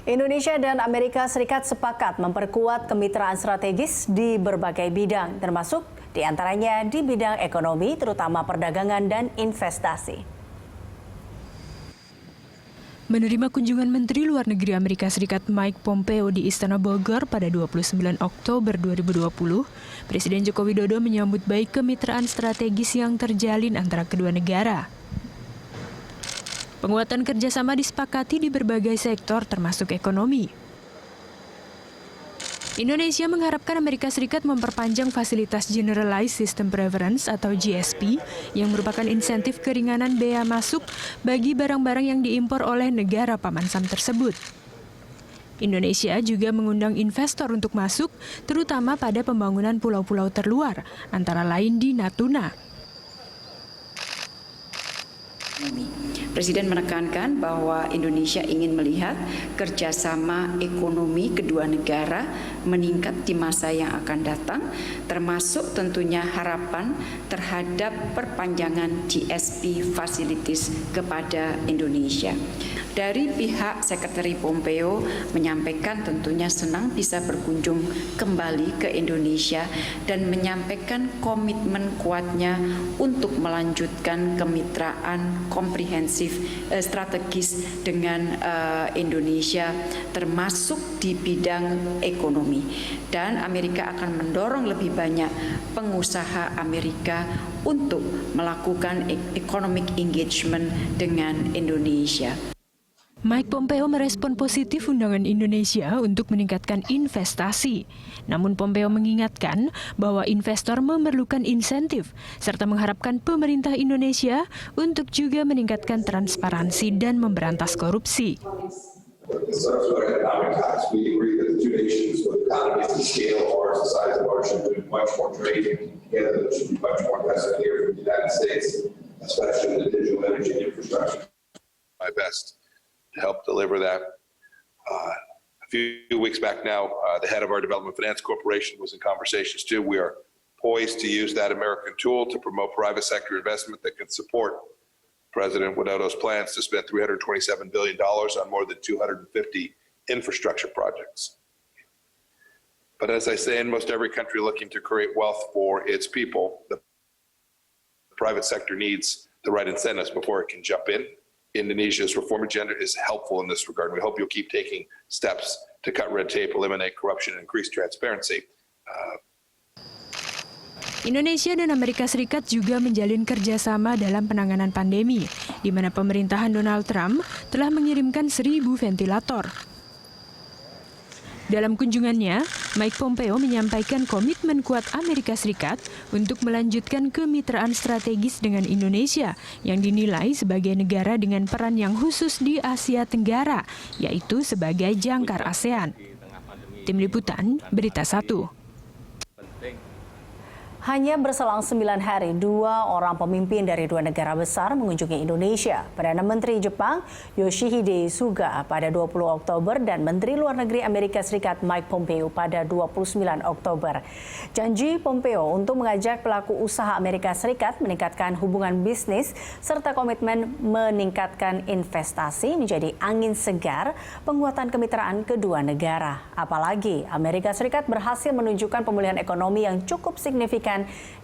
Indonesia dan Amerika Serikat sepakat memperkuat kemitraan strategis di berbagai bidang, termasuk diantaranya di bidang ekonomi, terutama perdagangan dan investasi. Menerima kunjungan Menteri Luar Negeri Amerika Serikat Mike Pompeo di Istana Bogor pada 29 Oktober 2020, Presiden Joko Widodo menyambut baik kemitraan strategis yang terjalin antara kedua negara. Penguatan kerjasama disepakati di berbagai sektor termasuk ekonomi. Indonesia mengharapkan Amerika Serikat memperpanjang fasilitas Generalized System Preference atau GSP yang merupakan insentif keringanan bea masuk bagi barang-barang yang diimpor oleh negara paman SAM tersebut. Indonesia juga mengundang investor untuk masuk, terutama pada pembangunan pulau-pulau terluar, antara lain di Natuna. Presiden menekankan bahwa Indonesia ingin melihat kerjasama ekonomi kedua negara meningkat di masa yang akan datang, termasuk tentunya harapan terhadap perpanjangan GSP facilities kepada Indonesia. Dari pihak Sekretari Pompeo menyampaikan tentunya senang bisa berkunjung kembali ke Indonesia dan menyampaikan komitmen kuatnya untuk melanjutkan kemitraan komprehensif strategis dengan Indonesia termasuk di bidang ekonomi, dan Amerika akan mendorong lebih banyak pengusaha Amerika untuk melakukan economic engagement dengan Indonesia. Mike Pompeo merespon positif undangan Indonesia untuk meningkatkan investasi. Namun Pompeo mengingatkan bahwa investor memerlukan insentif serta mengharapkan pemerintah Indonesia untuk juga meningkatkan transparansi dan memberantas korupsi. To help deliver that. A few weeks back now, the head of our Development Finance Corporation was in conversations too. We are poised to use that American tool to promote private sector investment that can support President Widodo's plans to spend $327 billion on more than 250 infrastructure projects. But as I say, in most every country looking to create wealth for its people, the private sector needs the right incentives before it can jump in. Indonesia's reform agenda is helpful in this regard. We hope you'll keep taking steps to cut red tape, eliminate corruption, and increase transparency. Indonesia dan Amerika Serikat juga menjalin kerjasama dalam penanganan pandemi, di mana pemerintahan Donald Trump telah mengirimkan 1.000 ventilator. Dalam kunjungannya, Mike Pompeo menyampaikan komitmen kuat Amerika Serikat untuk melanjutkan kemitraan strategis dengan Indonesia yang dinilai sebagai negara dengan peran yang khusus di Asia Tenggara, yaitu sebagai jangkar ASEAN. Tim Liputan, Berita 1. Hanya berselang 9 hari, 2 orang pemimpin dari 2 negara besar mengunjungi Indonesia. Perdana Menteri Jepang Yoshihide Suga pada 20 Oktober dan Menteri Luar Negeri Amerika Serikat Mike Pompeo pada 29 Oktober. Janji Pompeo untuk mengajak pelaku usaha Amerika Serikat meningkatkan hubungan bisnis serta komitmen meningkatkan investasi menjadi angin segar penguatan kemitraan kedua negara. Apalagi Amerika Serikat berhasil menunjukkan pemulihan ekonomi yang cukup signifikan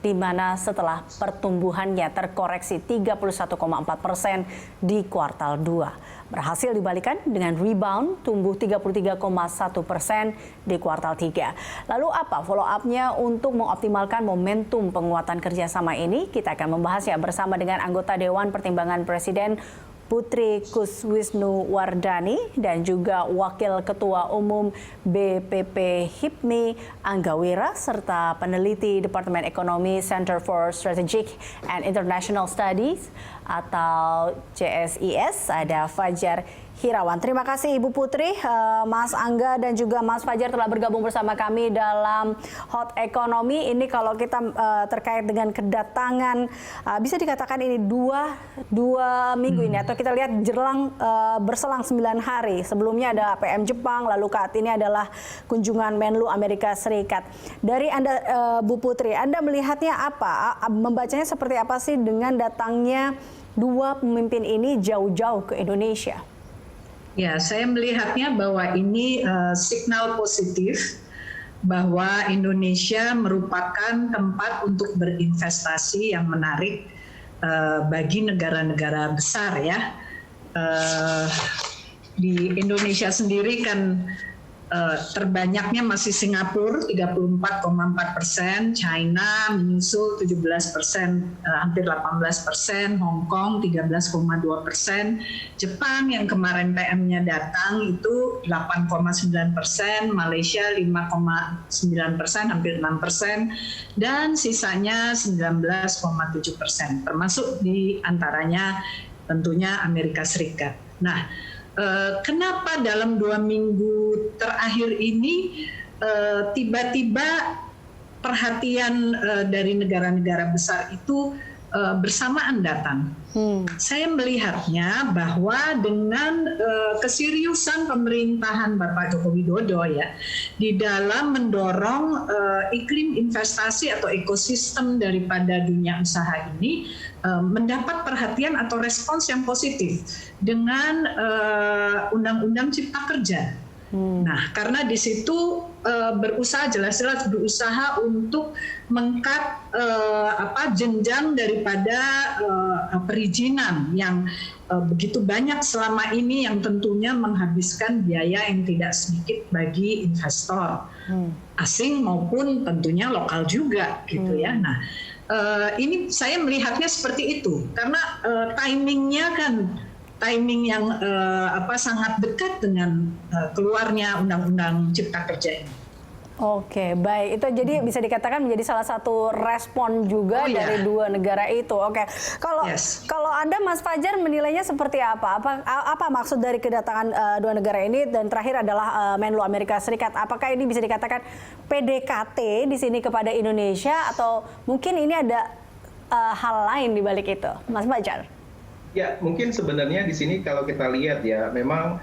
di mana setelah pertumbuhannya terkoreksi 31,4% di kuartal 2. Berhasil dibalikan dengan rebound tumbuh 33,1% di kuartal 3. Lalu apa follow-up-nya untuk mengoptimalkan momentum penguatan kerjasama ini? Kita akan membahasnya bersama dengan anggota Dewan Pertimbangan Presiden Putri Kuswisnuwardani dan juga Wakil Ketua Umum BPP HIPMI Angga Wira serta peneliti Departemen Ekonomi Center for Strategic and International Studies atau CSIS, ada Fajar Hirawan. Terima kasih Ibu Putri, Mas Angga dan juga Mas Fajar telah bergabung bersama kami dalam Hot Ekonomi. Ini kalau kita terkait dengan kedatangan, bisa dikatakan ini dua minggu ini, atau kita lihat berselang 9 hari. Sebelumnya ada PM Jepang, lalu saat ini adalah kunjungan Menlu Amerika Serikat. Dari Anda, Bu Putri, Anda melihatnya apa? Membacanya seperti apa sih dengan datangnya 2 pemimpin ini jauh-jauh ke Indonesia? Ya, saya melihatnya bahwa ini signal positif bahwa Indonesia merupakan tempat untuk berinvestasi yang menarik bagi negara-negara besar ya. Di Indonesia sendiri kan terbanyaknya masih Singapura 34,4%, China menyusul 17%, hampir 18%, Hong Kong 13,2%, Jepang yang kemarin PM-nya datang itu 8,9%, Malaysia 5,9%, hampir 6%, dan sisanya 19,7%, termasuk di antaranya tentunya Amerika Serikat. Nah, kenapa dalam 2 minggu terakhir ini tiba-tiba perhatian dari negara-negara besar itu bersamaan datang? Saya melihatnya bahwa dengan keseriusan pemerintahan Bapak Joko Widodo ya di dalam mendorong iklim investasi atau ekosistem daripada dunia usaha ini mendapat perhatian atau respons yang positif dengan Undang-Undang Cipta Kerja. Nah, karena di situ jelas-jelas berusaha untuk mengkat jenjang daripada perizinan yang begitu banyak selama ini yang tentunya menghabiskan biaya yang tidak sedikit bagi investor asing maupun tentunya lokal juga gitu ya. Nah, ini saya melihatnya seperti itu karena timingnya kan timing yang sangat dekat dengan keluarnya Undang-Undang Cipta Kerja ini. Oke, baik. Itu jadi bisa dikatakan menjadi salah satu respon juga dari dua negara itu. Oke, kalau Anda, Mas Fajar, menilainya seperti apa? Apa maksud dari kedatangan dua negara ini? Dan terakhir adalah Menlu Amerika Serikat. Apakah ini bisa dikatakan PDKT di sini kepada Indonesia atau mungkin ini ada hal lain di balik itu, Mas Fajar? Ya, mungkin sebenarnya di sini kalau kita lihat ya, memang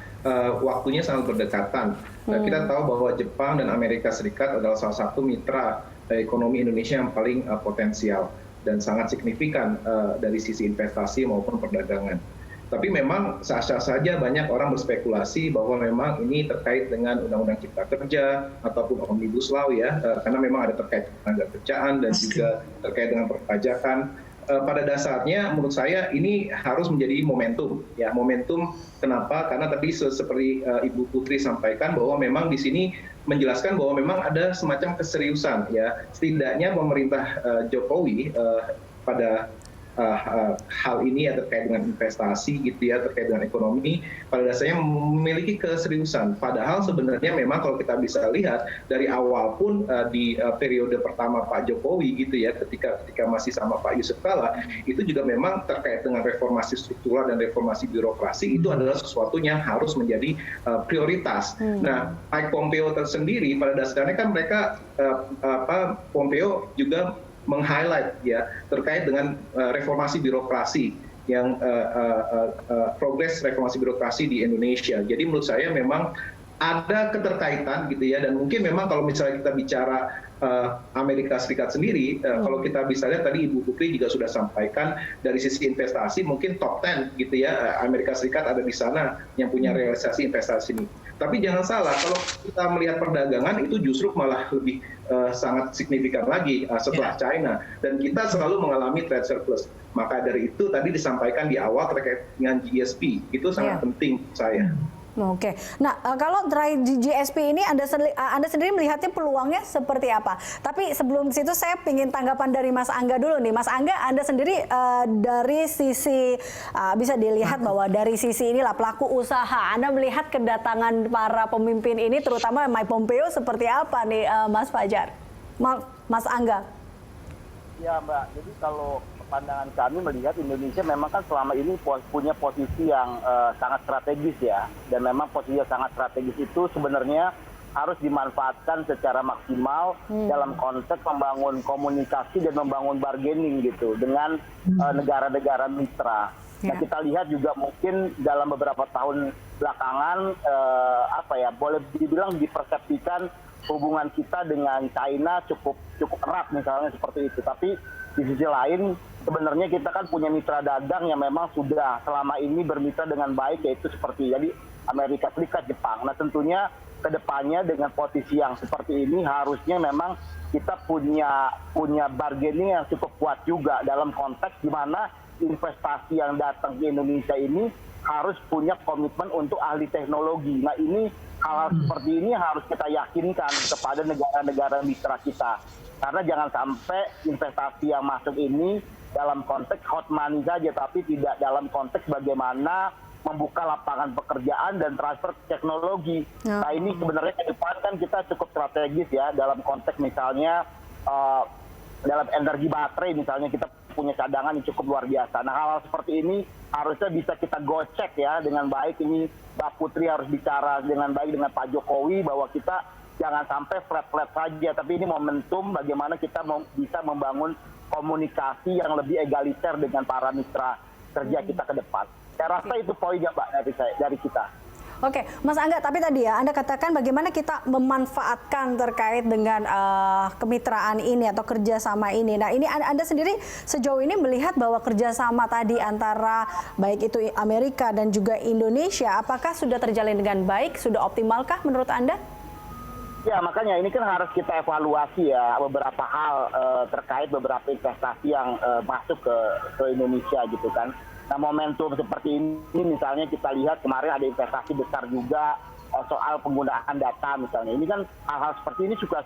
waktunya sangat berdekatan. Kita tahu bahwa Jepang dan Amerika Serikat adalah salah satu mitra ekonomi Indonesia yang paling potensial dan sangat signifikan dari sisi investasi maupun perdagangan. Tapi memang sah-sah saja banyak orang berspekulasi bahwa memang ini terkait dengan Undang-Undang Cipta Kerja ataupun Omnibus Law ya, karena memang ada terkait tenaga kerjaan dan juga terkait dengan perpajakan. Pada dasarnya menurut saya ini harus menjadi momentum ya, momentum kenapa? Karena tadi seperti Ibu Putri sampaikan bahwa memang di sini menjelaskan bahwa memang ada semacam keseriusan ya, setidaknya pemerintah Jokowi pada hal ini ya, terkait dengan investasi gitu ya, terkait dengan ekonomi, pada dasarnya memiliki keseriusan. Padahal sebenarnya memang kalau kita bisa lihat dari awal pun di periode pertama Pak Jokowi gitu ya, ketika masih sama Pak Yusuf Kalla, itu juga memang terkait dengan reformasi struktural dan reformasi birokrasi itu adalah sesuatu yang harus menjadi prioritas. Nah, Mike Pompeo tersendiri pada dasarnya kan mereka Pompeo juga meng-highlight ya terkait dengan reformasi birokrasi yang progres reformasi birokrasi di Indonesia. Jadi menurut saya memang ada keterkaitan gitu ya, dan mungkin memang kalau misalnya kita bicara Amerika Serikat sendiri, kalau kita bisa lihat tadi Ibu Putri juga sudah sampaikan dari sisi investasi mungkin top 10 gitu ya, Amerika Serikat ada di sana yang punya realisasi investasi ini. Tapi jangan salah, kalau kita melihat perdagangan itu justru malah lebih sangat signifikan lagi setelah China, dan kita selalu mengalami trade surplus. Maka dari itu tadi disampaikan di awal terkait dengan GSP itu sangat penting saya. Oke, nah kalau dari GSP ini Anda sendiri melihatnya peluangnya seperti apa? Tapi sebelum situ saya ingin tanggapan dari Mas Angga dulu nih. Mas Angga, Anda sendiri dari sisi bisa dilihat bahwa dari sisi inilah pelaku usaha, Anda melihat kedatangan para pemimpin ini terutama Mike Pompeo seperti apa nih Mas Fajar? Mas Angga? Ya Mbak, jadi kalau pandangan kami melihat Indonesia memang kan selama ini punya posisi yang sangat strategis ya, dan memang posisi yang sangat strategis itu sebenarnya harus dimanfaatkan secara maksimal dalam konteks membangun komunikasi dan membangun bargaining gitu dengan negara-negara mitra. Nah, kita lihat juga mungkin dalam beberapa tahun belakangan boleh dibilang dipersepsikan hubungan kita dengan China cukup erat misalnya seperti itu. Tapi di sisi lain sebenarnya kita kan punya mitra dagang yang memang sudah selama ini bermitra dengan baik, yaitu seperti jadi Amerika Serikat, Jepang. Nah tentunya kedepannya dengan posisi yang seperti ini harusnya memang kita punya bargaining yang cukup kuat juga dalam konteks di mana investasi yang datang ke Indonesia ini harus punya komitmen untuk ahli teknologi. Nah ini hal seperti ini harus kita yakinkan kepada negara-negara mitra kita. Karena jangan sampai investasi yang masuk ini dalam konteks hot money saja, tapi tidak dalam konteks bagaimana membuka lapangan pekerjaan dan transfer teknologi. Nah ini sebenarnya ke depan kan kita cukup strategis ya dalam konteks misalnya dalam energi baterai misalnya kita punya cadangan yang cukup luar biasa. Nah hal-hal seperti ini harusnya bisa kita gocek ya dengan baik. Ini Mbak Putri harus bicara dengan baik dengan Pak Jokowi bahwa kita jangan sampai flat-flat saja, tapi ini momentum bagaimana kita bisa membangun komunikasi yang lebih egaliter dengan para mitra kerja kita ke depan. Saya rasa itu poinnya Mbak dari kita. Oke, Mas Angga, tapi tadi ya Anda katakan bagaimana kita memanfaatkan terkait dengan kemitraan ini atau kerjasama ini. Nah ini Anda sendiri sejauh ini melihat bahwa kerjasama tadi antara baik itu Amerika dan juga Indonesia, apakah sudah terjalin dengan baik, sudah optimalkah menurut Anda? Ya makanya ini kan harus kita evaluasi ya beberapa hal terkait beberapa investasi yang masuk ke Indonesia gitu kan. Nah momentum seperti ini misalnya kita lihat kemarin ada investasi besar juga soal penggunaan data misalnya. Ini kan hal-hal seperti ini juga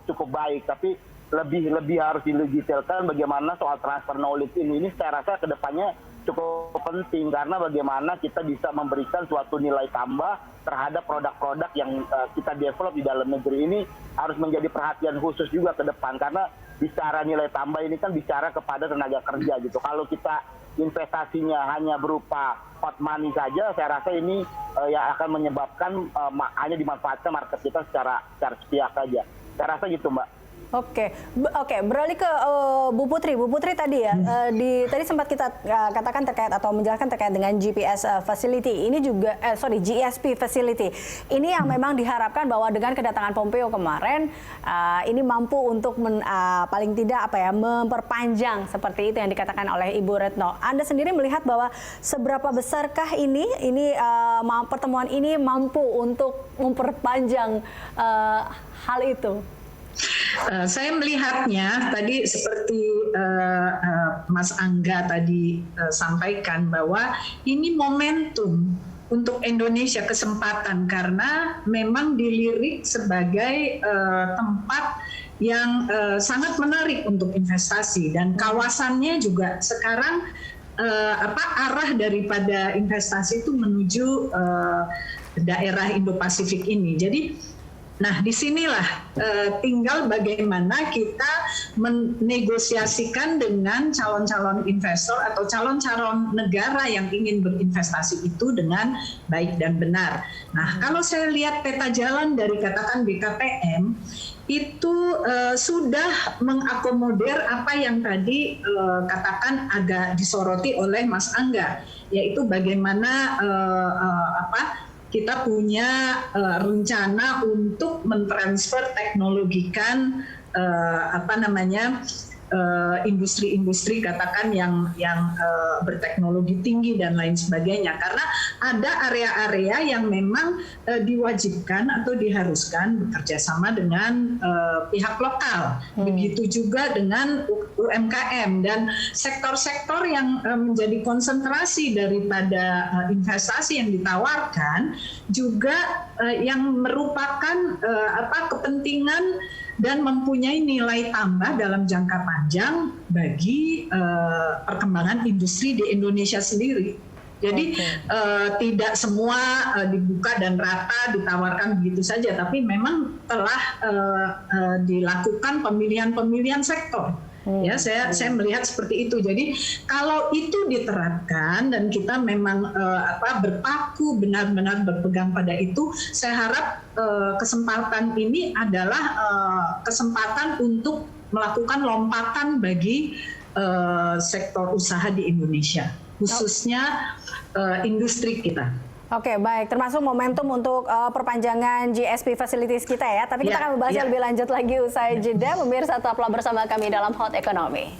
cukup baik, tapi lebih harus didetailkan bagaimana soal transfer knowledge ini saya rasa kedepannya cukup penting karena bagaimana kita bisa memberikan suatu nilai tambah terhadap produk-produk yang kita develop di dalam negeri ini harus menjadi perhatian khusus juga ke depan karena bicara nilai tambah ini kan bicara kepada tenaga kerja gitu. Kalau kita investasinya hanya berupa hot money saja, saya rasa ini yang akan menyebabkan hanya dimanfaatkan market kita secara sepihak saja. Saya rasa gitu, Mbak. Oke, beralih ke Bu Putri. Bu Putri tadi ya, tadi sempat kita katakan terkait atau menjelaskan terkait dengan GPS facility. Ini juga, GSP facility. Ini yang memang diharapkan bahwa dengan kedatangan Pompeo kemarin, ini mampu untuk paling tidak memperpanjang seperti itu yang dikatakan oleh Ibu Retno. Anda sendiri melihat bahwa seberapa besarkah ini pertemuan ini mampu untuk memperpanjang hal itu? Saya melihatnya tadi seperti Mas Angga tadi sampaikan bahwa ini momentum untuk Indonesia, kesempatan karena memang dilirik sebagai tempat yang sangat menarik untuk investasi dan kawasannya juga sekarang arah daripada investasi itu menuju daerah Indo-Pasifik ini. Jadi nah, disinilah tinggal bagaimana kita menegosiasikan dengan calon-calon investor atau calon-calon negara yang ingin berinvestasi itu dengan baik dan benar. Nah, kalau saya lihat peta jalan dari katakan BKPM, itu sudah mengakomodir apa yang tadi katakan agak disoroti oleh Mas Angga, yaitu bagaimana kita punya rencana untuk mentransfer teknologikan industri-industri katakan yang berteknologi tinggi dan lain sebagainya, karena ada area-area yang memang diwajibkan atau diharuskan bekerja sama dengan pihak lokal, begitu juga dengan UMKM dan sektor-sektor yang menjadi konsentrasi daripada investasi yang ditawarkan juga yang merupakan kepentingan dan mempunyai nilai tambah dalam jangka panjang bagi perkembangan industri di Indonesia sendiri. Jadi tidak semua dibuka dan rata ditawarkan begitu saja, tapi memang telah dilakukan pemilihan sektor. Ya, saya melihat seperti itu. Jadi kalau itu diterapkan dan kita memang berpaku benar-benar berpegang pada itu, saya harap kesempatan ini adalah kesempatan untuk melakukan lompatan bagi sektor usaha di Indonesia, khususnya industri kita. Oke, baik. Termasuk momentum untuk perpanjangan GSP facilities kita ya. Tapi kita akan membahasnya lebih lanjut lagi usai jeda. Pemirsa, tetaplah bersama kami dalam Hot Economy.